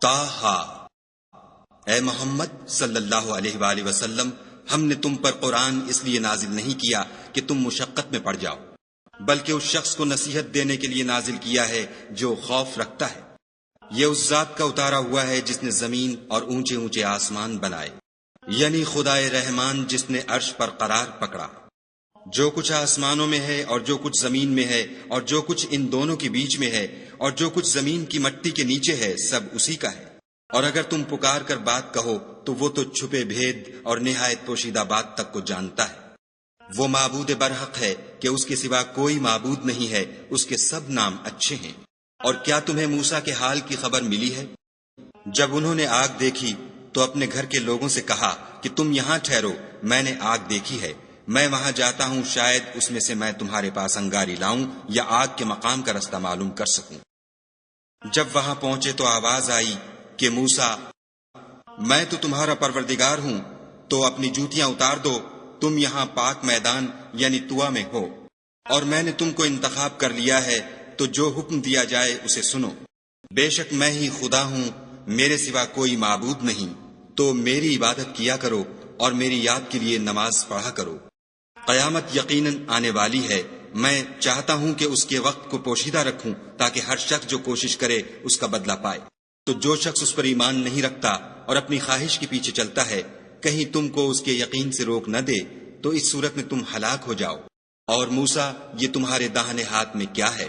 طٰہٰ، اے محمد صلی اللہ علیہ وآلہ وسلم، ہم نے تم پر قرآن اس لیے نازل نہیں کیا کہ تم مشقت میں پڑ جاؤ، بلکہ اس شخص کو نصیحت دینے کے لیے نازل کیا ہے جو خوف رکھتا ہے۔ یہ اس ذات کا اتارا ہوا ہے جس نے زمین اور اونچے اونچے آسمان بنائے، یعنی خدائے رحمان جس نے عرش پر قرار پکڑا۔ جو کچھ آسمانوں میں ہے اور جو کچھ زمین میں ہے اور جو کچھ ان دونوں کے بیچ میں ہے اور جو کچھ زمین کی مٹی کے نیچے ہے، سب اسی کا ہے۔ اور اگر تم پکار کر بات کہو تو وہ تو چھپے بھید اور نہایت پوشیدہ بات تک کو جانتا ہے۔ وہ معبود برحق ہے کہ اس کے سوا کوئی معبود نہیں ہے، اس کے سب نام اچھے ہیں۔ اور کیا تمہیں موسیٰ کے حال کی خبر ملی ہے؟ جب انہوں نے آگ دیکھی تو اپنے گھر کے لوگوں سے کہا کہ تم یہاں ٹھہرو، میں نے آگ دیکھی ہے، میں وہاں جاتا ہوں، شاید اس میں سے میں تمہارے پاس انگاری لاؤں یا آگ کے مقام کا رستہ معلوم کر سکوں۔ جب وہاں پہنچے تو آواز آئی کہ موسیٰ، میں تو تمہارا پروردگار ہوں، تو اپنی جوتیاں اتار دو، تم یہاں پاک میدان یعنی طویٰ میں ہو، اور میں نے تم کو انتخاب کر لیا ہے، تو جو حکم دیا جائے اسے سنو۔ بے شک میں ہی خدا ہوں، میرے سوا کوئی معبود نہیں، تو میری عبادت کیا کرو اور میری یاد کے لیے نماز پڑھا کرو۔ قیامت یقیناً آنے والی ہے، میں چاہتا ہوں کہ اس کے وقت کو پوشیدہ رکھوں تاکہ ہر شخص جو کوشش کرے اس کا بدلہ پائے۔ تو جو شخص اس پر ایمان نہیں رکھتا اور اپنی خواہش کے پیچھے چلتا ہے، کہیں تم کو اس کے یقین سے روک نہ دے، تو اس صورت میں تم ہلاک ہو جاؤ۔ اور موسیٰ، یہ تمہارے داہنے ہاتھ میں کیا ہے؟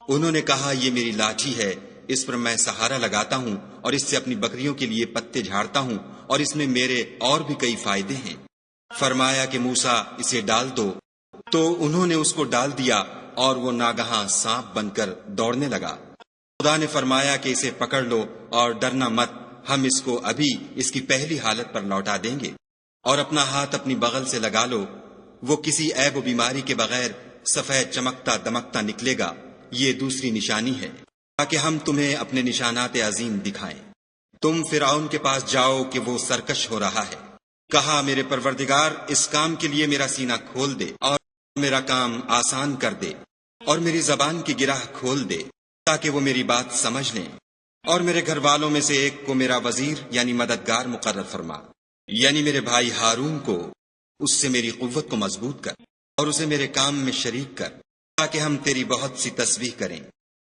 انہوں نے کہا، یہ میری لاٹھی ہے، اس پر میں سہارا لگاتا ہوں اور اس سے اپنی بکریوں کے لیے پتے جھاڑتا ہوں، اور اس میں میرے اور بھی کئی فائدے ہیں۔ فرمایا کہ موسیٰ، اسے ڈال دو، تو انہوں نے اس کو ڈال دیا اور وہ ناگہاں سانپ بن کر دوڑنے لگا۔ خدا نے فرمایا کہ اسے پکڑ لو اور ڈرنا مت، ہم اس کو ابھی اس کی پہلی حالت پر لوٹا دیں گے۔ اور اپنا ہاتھ اپنی بغل سے لگا لو، وہ کسی عیب و بیماری کے بغیر سفید چمکتا دمکتا نکلے گا، یہ دوسری نشانی ہے تاکہ ہم تمہیں اپنے نشانات عظیم دکھائیں۔ تم فرعون کے پاس جاؤ کہ وہ سرکش ہو رہا ہے۔ کہا، میرے پروردگار، اس کام کے لیے میرا سینہ کھول دے اور میرا کام آسان کر دے، اور میری زبان کی گرہ کھول دے تاکہ وہ میری بات سمجھ لیں، اور میرے گھر والوں میں سے ایک کو میرا وزیر یعنی مددگار مقرر فرما، یعنی میرے بھائی ہارون کو، اس سے میری قوت کو مضبوط کر اور اسے میرے کام میں شریک کر، تاکہ ہم تیری بہت سی تسبیح کریں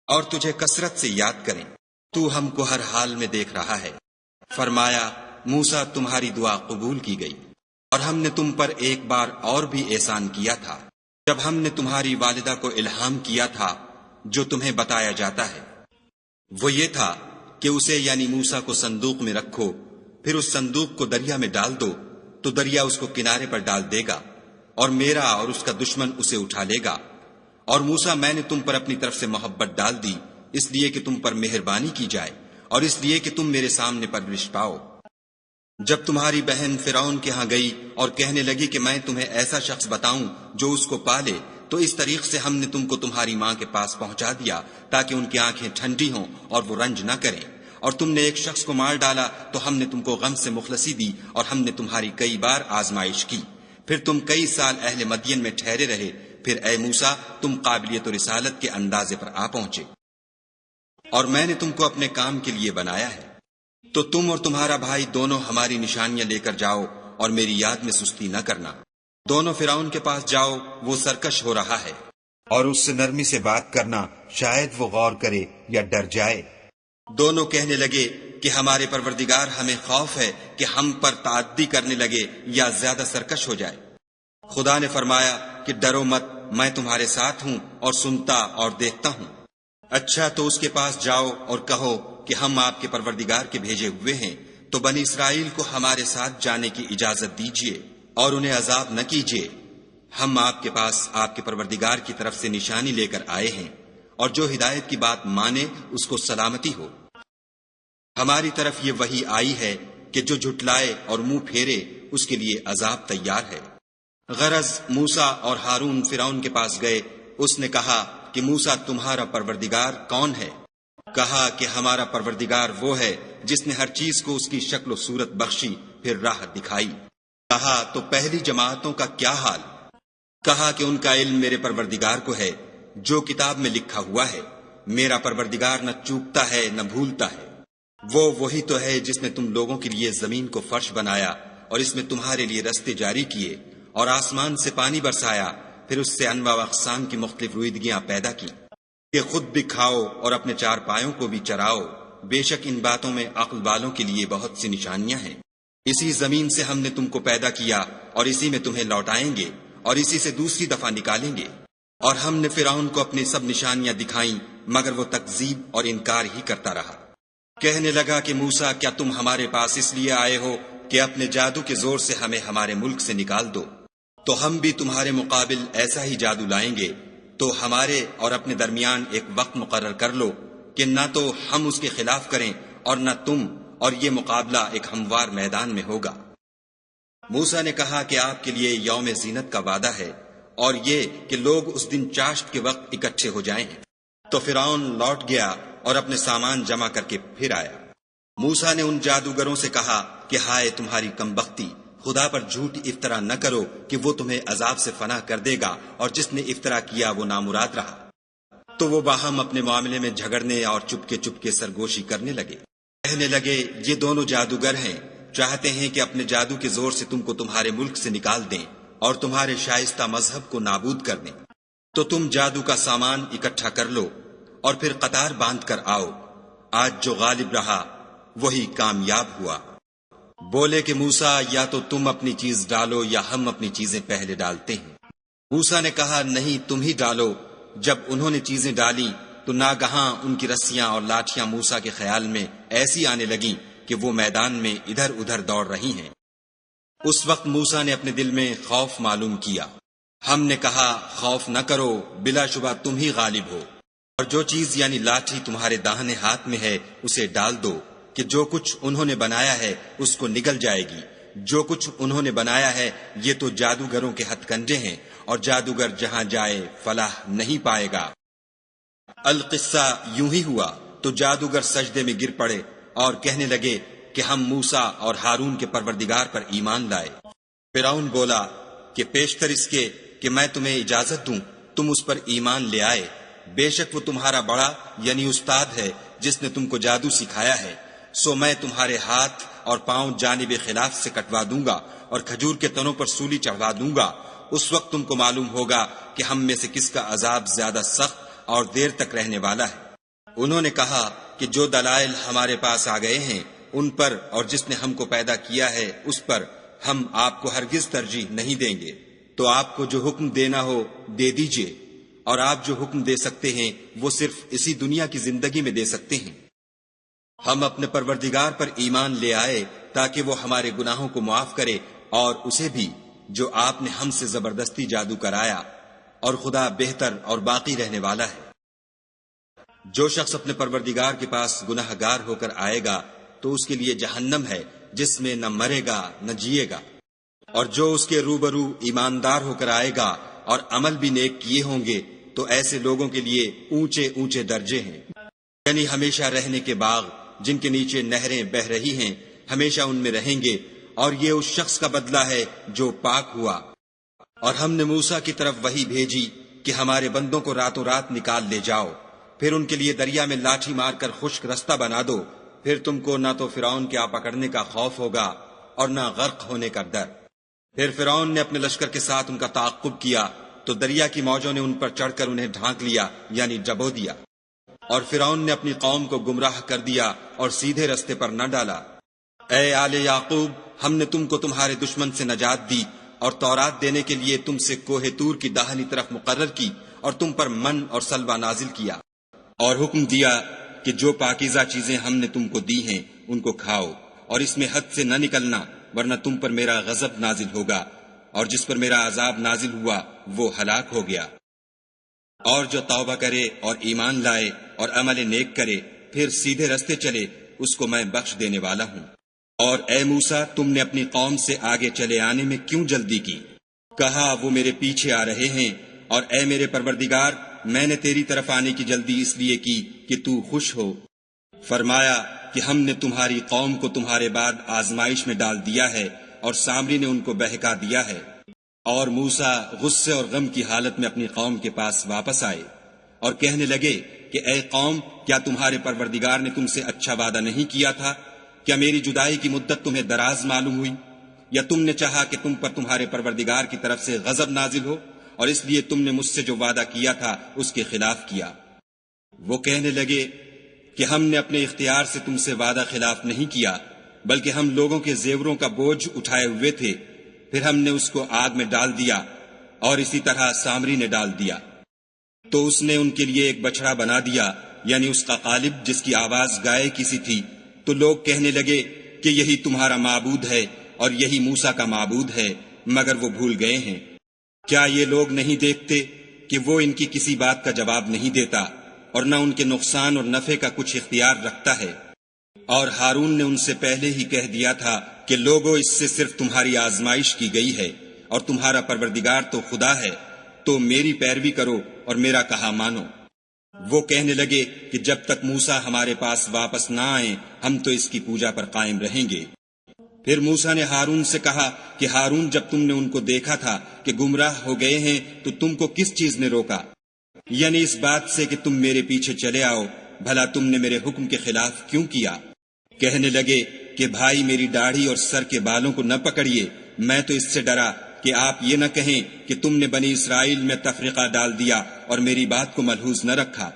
اور تجھے کثرت سے یاد کریں، تو ہم کو ہر حال میں دیکھ رہا ہے۔ فرمایا، موسیٰ، تمہاری دعا قبول کی گئی، اور ہم نے تم پر ایک بار اور بھی احسان کیا تھا، جب ہم نے تمہاری والدہ کو الہام کیا تھا جو تمہیں بتایا جاتا ہے۔ وہ یہ تھا کہ اسے یعنی موسیٰ کو صندوق میں رکھو، پھر اس صندوق کو دریا میں ڈال دو، تو دریا اس کو کنارے پر ڈال دے گا، اور میرا اور اس کا دشمن اسے اٹھا لے گا۔ اور موسیٰ، میں نے تم پر اپنی طرف سے محبت ڈال دی، اس لیے کہ تم پر مہربانی کی جائے، اور اس لیے کہ تم میرے سامنے پرورش پاؤ۔ جب تمہاری بہن فرعون کے ہاں گئی اور کہنے لگی کہ میں تمہیں ایسا شخص بتاؤں جو اس کو پالے، تو اس طریق سے ہم نے تم کو تمہاری ماں کے پاس پہنچا دیا تاکہ ان کی آنکھیں ٹھنڈی ہوں اور وہ رنج نہ کریں۔ اور تم نے ایک شخص کو مار ڈالا تو ہم نے تم کو غم سے مخلصی دی، اور ہم نے تمہاری کئی بار آزمائش کی، پھر تم کئی سال اہل مدین میں ٹھہرے رہے، پھر اے موسیٰ، تم قابلیت و رسالت کے اندازے پر آ پہنچے، اور میں نے تم کو اپنے کام کے لیے بنایا ہے۔ تو تم اور تمہارا بھائی دونوں ہماری نشانیاں لے کر جاؤ اور میری یاد میں سستی نہ کرنا۔ دونوں فرعون کے پاس جاؤ، وہ سرکش ہو رہا ہے، اور اس سے نرمی سے بات کرنا، شاید وہ غور کرے یا ڈر جائے۔ دونوں کہنے لگے کہ ہمارے پروردگار، ہمیں خوف ہے کہ ہم پر تعدی کرنے لگے یا زیادہ سرکش ہو جائے۔ خدا نے فرمایا کہ ڈرو مت، میں تمہارے ساتھ ہوں اور سنتا اور دیکھتا ہوں۔ اچھا، تو اس کے پاس جاؤ اور کہو کہ ہم آپ کے پروردگار کے بھیجے ہوئے ہیں، تو بنی اسرائیل کو ہمارے ساتھ جانے کی اجازت دیجیے اور انہیں عذاب نہ کیجیے۔ ہم آپ کے پاس آپ کے پروردگار کی طرف سے نشانی لے کر آئے ہیں، اور جو ہدایت کی بات مانے اس کو سلامتی ہو۔ ہماری طرف یہ وحی آئی ہے کہ جو جھٹلائے اور منہ پھیرے اس کے لیے عذاب تیار ہے۔ غرض موسیٰ اور ہارون فرعون کے پاس گئے، اس نے کہا کہ موسیٰ، تمہارا پروردگار کون ہے؟ کہا کہ ہمارا پروردگار وہ ہے جس نے ہر چیز کو اس کی شکل و صورت بخشی، پھر راہ دکھائی۔ کہا، تو پہلی جماعتوں کا کیا حال؟ کہا کہ ان کا علم میرے پروردگار کو ہے، جو کتاب میں لکھا ہوا ہے، میرا پروردگار نہ چوکتا ہے نہ بھولتا ہے۔ وہی تو ہے جس نے تم لوگوں کے لیے زمین کو فرش بنایا اور اس میں تمہارے لیے رستے جاری کیے اور آسمان سے پانی برسایا، پھر اس سے انواع و اقسام کی مختلف رویدگیاں پیدا کی کہ خود بھی کھاؤ اور اپنے چار پایوں کو بھی چراؤ۔ بے شک ان باتوں میں عقل والوں کے لیے بہت سی نشانیاں ہیں۔ اسی زمین سے ہم نے تم کو پیدا کیا اور اسی میں تمہیں لوٹائیں گے اور اسی سے دوسری دفعہ نکالیں گے۔ اور ہم نے فرعون کو اپنی سب نشانیاں دکھائیں، مگر وہ تکذیب اور انکار ہی کرتا رہا۔ کہنے لگا کہ موسیٰ، کیا تم ہمارے پاس اس لیے آئے ہو کہ اپنے جادو کے زور سے ہمیں ہمارے ملک سے نکال دو؟ تو ہم بھی تمہارے مقابل ایسا ہی جادو لائیں گے، تو ہمارے اور اپنے درمیان ایک وقت مقرر کر لو کہ نہ تو ہم اس کے خلاف کریں اور نہ تم، اور یہ مقابلہ ایک ہموار میدان میں ہوگا۔ موسیٰ نے کہا کہ آپ کے لیے یوم زینت کا وعدہ ہے، اور یہ کہ لوگ اس دن چاشت کے وقت اکٹھے ہو جائیں۔ تو فرعون لوٹ گیا اور اپنے سامان جمع کر کے پھر آیا۔ موسیٰ نے ان جادوگروں سے کہا کہ ہائے تمہاری کمبختی، خدا پر جھوٹ افطرا نہ کرو کہ وہ تمہیں عذاب سے فنا کر دے گا، اور جس نے افطرا کیا وہ نامراد رہا۔ تو وہ باہم اپنے معاملے میں جھگڑنے اور چپکے سرگوشی کرنے لگے۔ کہنے لگے یہ دونوں جادوگر ہیں، چاہتے ہیں کہ اپنے جادو کے زور سے تم کو تمہارے ملک سے نکال دیں اور تمہارے شائستہ مذہب کو نابود کر دیں۔ تو تم جادو کا سامان اکٹھا کر لو اور پھر قطار باندھ کر آؤ، آج جو غالب رہا وہی کامیاب ہوا۔ بولے کہ موسیٰ، یا تو تم اپنی چیز ڈالو یا ہم اپنی چیزیں پہلے ڈالتے ہیں۔ موسیٰ نے کہا نہیں، تم ہی ڈالو۔ جب انہوں نے چیزیں ڈالی تو ناگہاں ان کی رسیاں اور لاٹھیاں موسیٰ کے خیال میں ایسی آنے لگیں کہ وہ میدان میں ادھر ادھر دوڑ رہی ہیں۔ اس وقت موسیٰ نے اپنے دل میں خوف معلوم کیا۔ ہم نے کہا خوف نہ کرو، بلا شبہ تم ہی غالب ہو، اور جو چیز یعنی لاٹھی تمہارے داہنے ہاتھ میں ہے اسے ڈال دو کہ جو کچھ انہوں نے بنایا ہے اس کو نگل جائے گی۔ جو کچھ انہوں نے بنایا ہے یہ تو جادوگروں کے ہتھ کنڈے ہیں، اور جادوگر جہاں جائے فلاح نہیں پائے گا۔ القصہ یوں ہی ہوا تو جادوگر سجدے میں گر پڑے اور کہنے لگے کہ ہم موسیٰ اور ہارون کے پروردگار پر ایمان لائے۔ فرعون بولا کہ پیشتر اس کے کہ میں تمہیں اجازت دوں تم اس پر ایمان لے آئے، بے شک وہ تمہارا بڑا یعنی استاد ہے جس نے تم کو جادو سکھایا ہے، سو میں تمہارے ہاتھ اور پاؤں جانب خلاف سے کٹوا دوں گا اور کھجور کے تنوں پر سولی چڑھوا دوں گا۔ اس وقت تم کو معلوم ہوگا کہ ہم میں سے کس کا عذاب زیادہ سخت اور دیر تک رہنے والا ہے۔ انہوں نے کہا کہ جو دلائل ہمارے پاس آ گئے ہیں ان پر اور جس نے ہم کو پیدا کیا ہے اس پر ہم آپ کو ہرگز ترجیح نہیں دیں گے، تو آپ کو جو حکم دینا ہو دے دیجئے، اور آپ جو حکم دے سکتے ہیں وہ صرف اسی دنیا کی زندگی میں دے سکتے ہیں۔ ہم اپنے پروردگار پر ایمان لے آئے تاکہ وہ ہمارے گناہوں کو معاف کرے، اور اسے بھی جو آپ نے ہم سے زبردستی جادو کرایا، اور خدا بہتر اور باقی رہنے والا ہے۔ جو شخص اپنے پروردگار کے پاس گناہ گار ہو کر آئے گا تو اس کے لیے جہنم ہے جس میں نہ مرے گا نہ جیے گا، اور جو اس کے روبرو ایماندار ہو کر آئے گا اور عمل بھی نیک کیے ہوں گے تو ایسے لوگوں کے لیے اونچے اونچے درجے ہیں، یعنی ہمیشہ رہنے کے باغ جن کے نیچے نہریں بہ رہی ہیں، ہمیشہ ان میں رہیں گے، اور یہ اس شخص کا بدلہ ہے جو پاک ہوا۔ اور ہم نے موسیٰ کی طرف وحی بھیجی کہ ہمارے بندوں کو راتوں رات نکال لے جاؤ، پھر ان کے لیے دریا میں لاٹھی مار کر خشک رستہ بنا دو، پھر تم کو نہ تو فرعون کے آ پکڑنے کا خوف ہوگا اور نہ غرق ہونے کا ڈر۔ پھر فرعون نے اپنے لشکر کے ساتھ ان کا تعاقب کیا تو دریا کی موجوں نے ان پر چڑھ کر انہیں ڈھانک لیا یعنی ڈبو دیا، اور فرعون نے اپنی قوم کو گمراہ کر دیا اور سیدھے رستے پر نہ ڈالا۔ اے آل یعقوب، ہم نے تم کو تمہارے دشمن سے نجات دی اور تورات دینے کے لیے تم سے کوہ طور کی داہنی طرف مقرر کی، اور تم پر من اور سلوہ نازل کیا، اور حکم دیا کہ جو پاکیزہ چیزیں ہم نے تم کو دی ہیں ان کو کھاؤ، اور اس میں حد سے نہ نکلنا ورنہ تم پر میرا غضب نازل ہوگا، اور جس پر میرا عذاب نازل ہوا وہ ہلاک ہو گیا۔ اور جو توبہ کرے اور ایمان لائے اور عمل نیک کرے پھر سیدھے رستے چلے اس کو میں بخش دینے والا ہوں۔ اور اے موسیٰ، تم نے اپنی قوم سے آگے چلے آنے میں کیوں جلدی کی؟ کہا وہ میرے پیچھے آ رہے ہیں، اور اے میرے پروردگار، میں نے تیری طرف آنے کی جلدی اس لیے کی کہ تو خوش ہو۔ فرمایا کہ ہم نے تمہاری قوم کو تمہارے بعد آزمائش میں ڈال دیا ہے اور سامری نے ان کو بہکا دیا ہے۔ اور موسیٰ غصے اور غم کی حالت میں اپنی قوم کے پاس واپس آئے اور کہنے لگے کہ اے قوم، کیا تمہارے پروردگار نے تم سے اچھا وعدہ نہیں کیا تھا؟ کیا میری جدائی کی مدت تمہیں دراز معلوم ہوئی؟ یا تم نے چاہا کہ تم پر تمہارے پروردگار کی طرف سے غضب نازل ہو، اور اس لیے تم نے مجھ سے جو وعدہ کیا تھا اس کے خلاف کیا؟ وہ کہنے لگے کہ ہم نے اپنے اختیار سے تم سے وعدہ خلاف نہیں کیا، بلکہ ہم لوگوں کے زیوروں کا بوجھ اٹھائے ہوئے تھے، پھر ہم نے اس کو آگ میں ڈال دیا، اور اسی طرح سامری نے ڈال دیا۔ تو اس نے ان کے لیے ایک بچڑا بنا دیا، یعنی اس کا قالب جس کی آواز گائے کی سی تھی، تو لوگ کہنے لگے کہ یہی تمہارا معبود ہے اور یہی موسیٰ کا معبود ہے، مگر وہ بھول گئے ہیں۔ کیا یہ لوگ نہیں دیکھتے کہ وہ ان کی کسی بات کا جواب نہیں دیتا، اور نہ ان کے نقصان اور نفع کا کچھ اختیار رکھتا ہے؟ اور ہارون نے ان سے پہلے ہی کہہ دیا تھا کہ لوگوں، اس سے صرف تمہاری آزمائش کی گئی ہے، اور تمہارا پروردگار تو خدا ہے، تو میری پیروی کرو اور میرا کہا مانو۔ وہ کہنے لگے کہ جب تک موسیٰ ہمارے پاس واپس نہ آئیں ہم تو اس کی پوجا پر قائم رہیں گے۔ پھر موسیٰ نے ہارون سے کہا کہ ہارون، جب تم نے ان کو دیکھا تھا کہ گمراہ ہو گئے ہیں تو تم کو کس چیز نے روکا؟ یعنی اس بات سے کہ تم میرے پیچھے چلے آؤ، بھلا تم نے میرے حکم کے خلاف کیوں کیا؟ کہنے لگے کہ بھائی، میری داڑھی اور سر کے بالوں کو نہ پکڑیے، میں تو اس سے ڈرا کہ آپ یہ نہ کہیں کہ تم نے بنی اسرائیل میں تفرقہ ڈال دیا اور میری بات کو ملحوظ نہ رکھا۔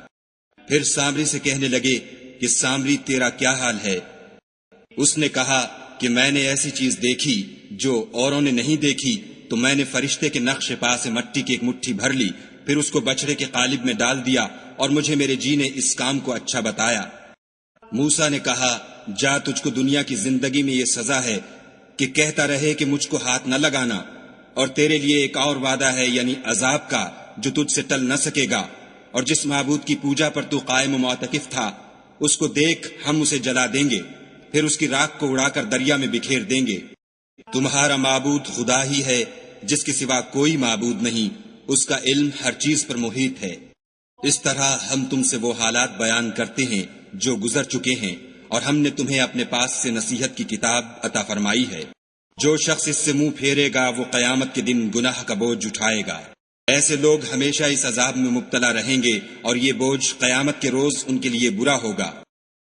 پھر سامری سے کہنے لگے کہ سامری، تیرا کیا حال ہے؟ اس نے کہا کہ میں نے ایسی چیز دیکھی جو اوروں نے نہیں دیکھی، تو میں نے فرشتے کے نقش پا سے مٹی کی ایک مٹھی بھر لی، پھر اس کو بچڑے کے قالب میں ڈال دیا، اور مجھے میرے جی نے اس کام کو اچھا بتایا۔ موسیٰ نے کہا، جا، تجھ کو دنیا کی زندگی میں یہ سزا ہے کہ کہتا رہے کہ مجھ کو ہاتھ نہ لگانا، اور تیرے لیے ایک اور وعدہ ہے، یعنی عذاب کا، جو تجھ سے ٹل نہ سکے گا۔ اور جس معبود کی پوجا پر تو قائم و معتکف تھا، اس کو دیکھ، ہم اسے جلا دیں گے، پھر اس کی راکھ کو اڑا کر دریا میں بکھیر دیں گے۔ تمہارا معبود خدا ہی ہے، جس کے سوا کوئی معبود نہیں، اس کا علم ہر چیز پر محیط ہے۔ اس طرح ہم تم سے وہ حالات بیان کرتے ہیں جو گزر چکے ہیں، اور ہم نے تمہیں اپنے پاس سے نصیحت کی کتاب عطا فرمائی ہے۔ جو شخص اس سے منہ پھیرے گا وہ قیامت کے دن گناہ کا بوجھ اٹھائے گا۔ ایسے لوگ ہمیشہ اس عذاب میں مبتلا رہیں گے، اور یہ بوجھ قیامت کے روز ان کے لیے برا ہوگا،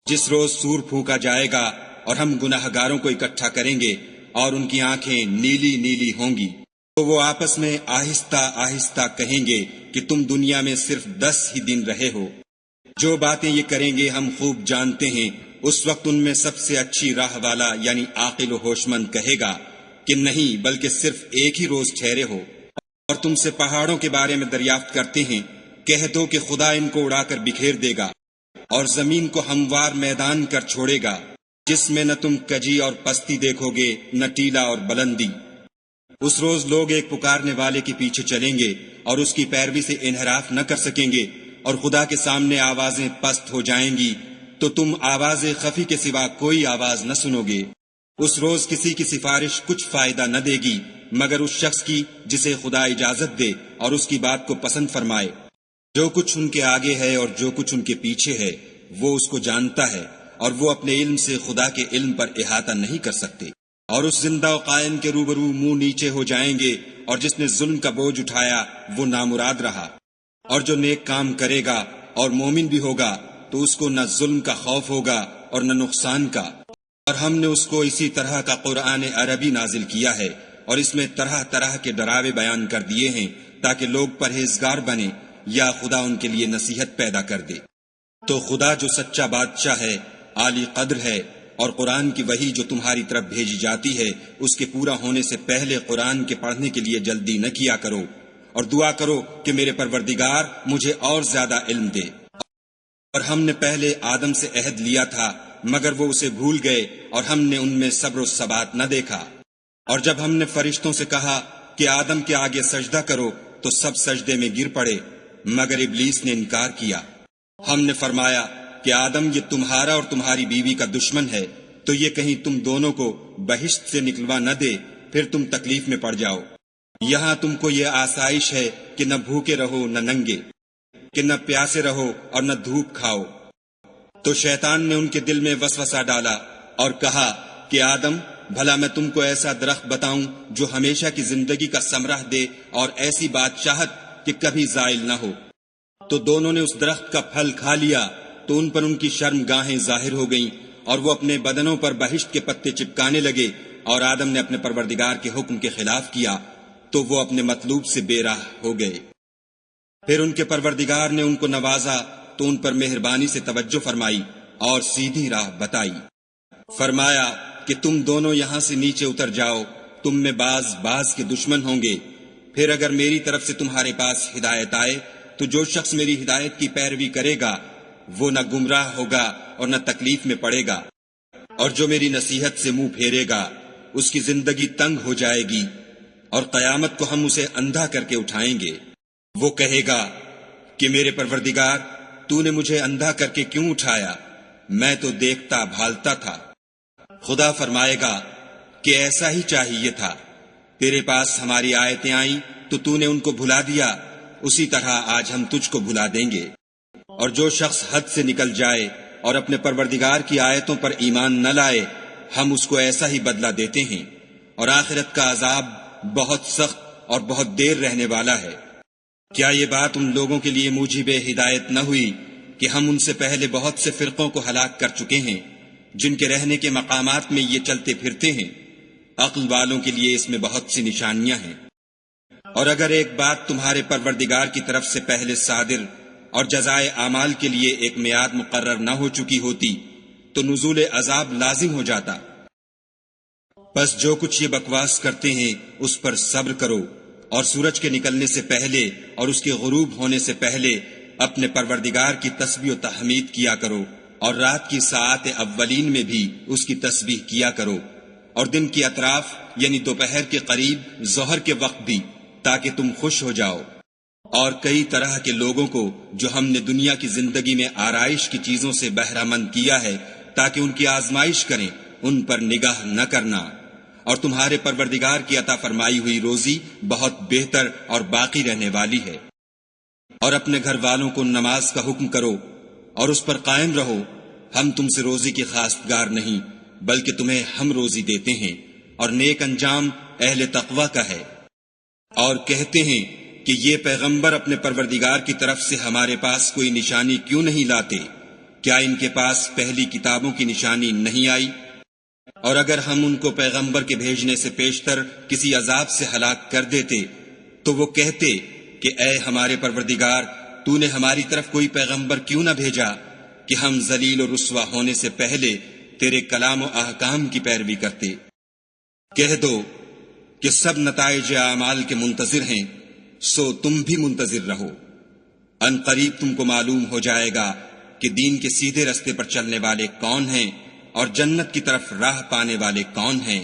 جس روز سور پھونکا جائے گا اور ہم گناہ گاروں کو اکٹھا کریں گے، اور ان کی آنکھیں نیلی نیلی ہوں گی۔ تو وہ آپس میں آہستہ آہستہ کہیں گے کہ تم دنیا میں صرف 10 ہی دن رہے ہو۔ جو باتیں یہ کریں گے ہم خوب جانتے ہیں۔ اس وقت ان میں سب سے اچھی راہ والا یعنی عاقل و ہوش مند کہے گا کہ نہیں، بلکہ صرف ایک ہی روز ٹھہرے ہو۔ اور تم سے پہاڑوں کے بارے میں دریافت کرتے ہیں، کہہ دو کہ خدا ان کو اڑا کر بکھیر دے گا، اور زمین کو ہموار میدان کر چھوڑے گا، جس میں نہ تم کجی اور پستی دیکھو گے، نہ ٹیلا اور بلندی۔ اس روز لوگ ایک پکارنے والے کے پیچھے چلیں گے اور اس کی پیروی سے انحراف نہ کر سکیں گے، اور خدا کے سامنے آوازیں پست ہو جائیں گی تو تم آواز خفی کے سوا کوئی آواز نہ سنو گے۔ اس روز کسی کی سفارش کچھ فائدہ نہ دے گی مگر اس شخص کی جسے خدا اجازت دے اور اس کی بات کو پسند فرمائے۔ جو کچھ ان کے آگے ہے اور جو کچھ ان کے پیچھے ہے وہ اس کو جانتا ہے، اور وہ اپنے علم سے خدا کے علم پر احاطہ نہیں کر سکتے۔ اور اس زندہ و قائم کے روبرو منہ نیچے ہو جائیں گے، اور جس نے ظلم کا بوجھ اٹھایا وہ نامراد رہا، اور جو نیک کام کرے گا اور مومن بھی ہوگا تو اس کو نہ ظلم کا خوف ہوگا اور نہ نقصان کا۔ اور ہم نے اس کو اسی طرح کا قرآن عربی نازل کیا ہے، اور اس میں طرح طرح کے ڈراوے بیان کر دیے ہیں تاکہ لوگ پرہیزگار بنے یا خدا ان کے لیے نصیحت پیدا کر دے۔ تو خدا جو سچا بادشاہ ہے، عالی قدر ہے، اور قرآن کی وحی جو تمہاری طرف بھیجی جاتی ہے اس کے پورا ہونے سے پہلے قرآن کے پڑھنے کے لیے جلدی نہ کیا کرو، اور دعا کرو کہ میرے پروردگار مجھے اور زیادہ علم دے۔ اور ہم نے پہلے آدم سے عہد لیا تھا مگر وہ اسے بھول گئے، اور ہم نے ان میں صبر و ثبات نہ دیکھا۔ اور جب ہم نے فرشتوں سے کہا کہ آدم کے آگے سجدہ کرو تو سب سجدے میں گر پڑے مگر ابلیس نے انکار کیا۔ ہم نے فرمایا کہ آدم، یہ تمہارا اور تمہاری بیوی کا دشمن ہے، تو یہ کہیں تم دونوں کو بہشت سے نکلوا نہ دے، پھر تم تکلیف میں پڑ جاؤ۔ یہاں تم کو یہ آسائش ہے کہ نہ بھوکے رہو نہ ننگے، کہ نہ پیاسے رہو اور نہ دھوپ کھاؤ۔ تو شیطان نے ان کے دل میں وسوسہ ڈالا اور کہا کہ آدم، بھلا میں تم کو ایسا درخت بتاؤں جو ہمیشہ کی زندگی کا ثمرہ دے اور ایسی بادشاہت کہ کبھی زائل نہ ہو۔ تو دونوں نے اس درخت کا پھل کھا لیا تو ان پر ان کی شرم گاہیں ظاہر ہو گئیں اور وہ اپنے بدنوں پر بہشت کے پتے چپکانے لگے، اور آدم نے اپنے پروردگار کے حکم کے خلاف کیا تو وہ اپنے مطلوب سے بے راہ ہو گئے۔ پھر ان کے پروردگار نے ان کو نوازا تو ان پر مہربانی سے توجہ فرمائی اور سیدھی راہ بتائی۔ فرمایا کہ تم دونوں یہاں سے نیچے اتر جاؤ، تم میں بعض کے دشمن ہوں گے۔ پھر اگر میری طرف سے تمہارے پاس ہدایت آئے تو جو شخص میری ہدایت کی پیروی کرے گا وہ نہ گمراہ ہوگا اور نہ تکلیف میں پڑے گا، اور جو میری نصیحت سے منہ پھیرے گا اس کی زندگی تنگ ہو جائے گی، اور قیامت کو ہم اسے اندھا کر کے اٹھائیں گے۔ وہ کہے گا کہ میرے پروردگار، تو نے مجھے اندھا کر کے کیوں اٹھایا؟ میں تو دیکھتا بھالتا تھا۔ خدا فرمائے گا کہ ایسا ہی چاہیے تھا، تیرے پاس ہماری آیتیں آئیں تو نے ان کو بھلا دیا، اسی طرح آج ہم تجھ کو بھلا دیں گے۔ اور جو شخص حد سے نکل جائے اور اپنے پروردگار کی آیتوں پر ایمان نہ لائے، ہم اس کو ایسا ہی بدلہ دیتے ہیں، اور آخرت کا عذاب بہت سخت اور بہت دیر رہنے والا ہے۔ کیا یہ بات ان لوگوں کے لیے موجب ہدایت نہ ہوئی کہ ہم ان سے پہلے بہت سے فرقوں کو ہلاک کر چکے ہیں جن کے رہنے کے مقامات میں یہ چلتے پھرتے ہیں؟ عقل والوں کے لیے اس میں بہت سی نشانیاں ہیں۔ اور اگر ایک بات تمہارے پروردگار کی طرف سے پہلے صادر اور جزائے اعمال کے لیے ایک میعاد مقرر نہ ہو چکی ہوتی تو نزول عذاب لازم ہو جاتا۔ بس جو کچھ یہ بکواس کرتے ہیں اس پر صبر کرو، اور سورج کے نکلنے سے پہلے اور اس کے غروب ہونے سے پہلے اپنے پروردگار کی تسبیح و تحمید کیا کرو، اور رات کی ساعات اولین میں بھی اس کی تسبیح کیا کرو، اور دن کی اطراف یعنی دوپہر کے قریب ظہر کے وقت بھی، تاکہ تم خوش ہو جاؤ۔ اور کئی طرح کے لوگوں کو جو ہم نے دنیا کی زندگی میں آرائش کی چیزوں سے بہرہ مند کیا ہے تاکہ ان کی آزمائش کریں، ان پر نگاہ نہ کرنا، اور تمہارے پروردگار کی عطا فرمائی ہوئی روزی بہت بہتر اور باقی رہنے والی ہے۔ اور اپنے گھر والوں کو نماز کا حکم کرو اور اس پر قائم رہو، ہم تم سے روزی کی خواستگار نہیں بلکہ تمہیں ہم روزی دیتے ہیں، اور نیک انجام اہل تقوی کا ہے۔ اور کہتے ہیں کہ یہ پیغمبر اپنے پروردگار کی طرف سے ہمارے پاس کوئی نشانی کیوں نہیں لاتے؟ کیا ان کے پاس پہلی کتابوں کی نشانی نہیں آئی؟ اور اگر ہم ان کو پیغمبر کے بھیجنے سے پیشتر کسی عذاب سے ہلاک کر دیتے تو وہ کہتے کہ اے ہمارے پروردگار، تو نے ہماری طرف کوئی پیغمبر کیوں نہ بھیجا کہ ہم ذلیل و رسوا ہونے سے پہلے تیرے کلام و احکام کی پیروی کرتے۔ کہہ دو کہ سب نتائج اعمال کے منتظر ہیں، سو تم بھی منتظر رہو۔ ان قریب تم کو معلوم ہو جائے گا کہ دین کے سیدھے رستے پر چلنے والے کون ہیں اور جنت کی طرف راہ پانے والے کون ہیں،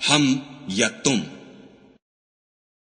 ہم یا تم۔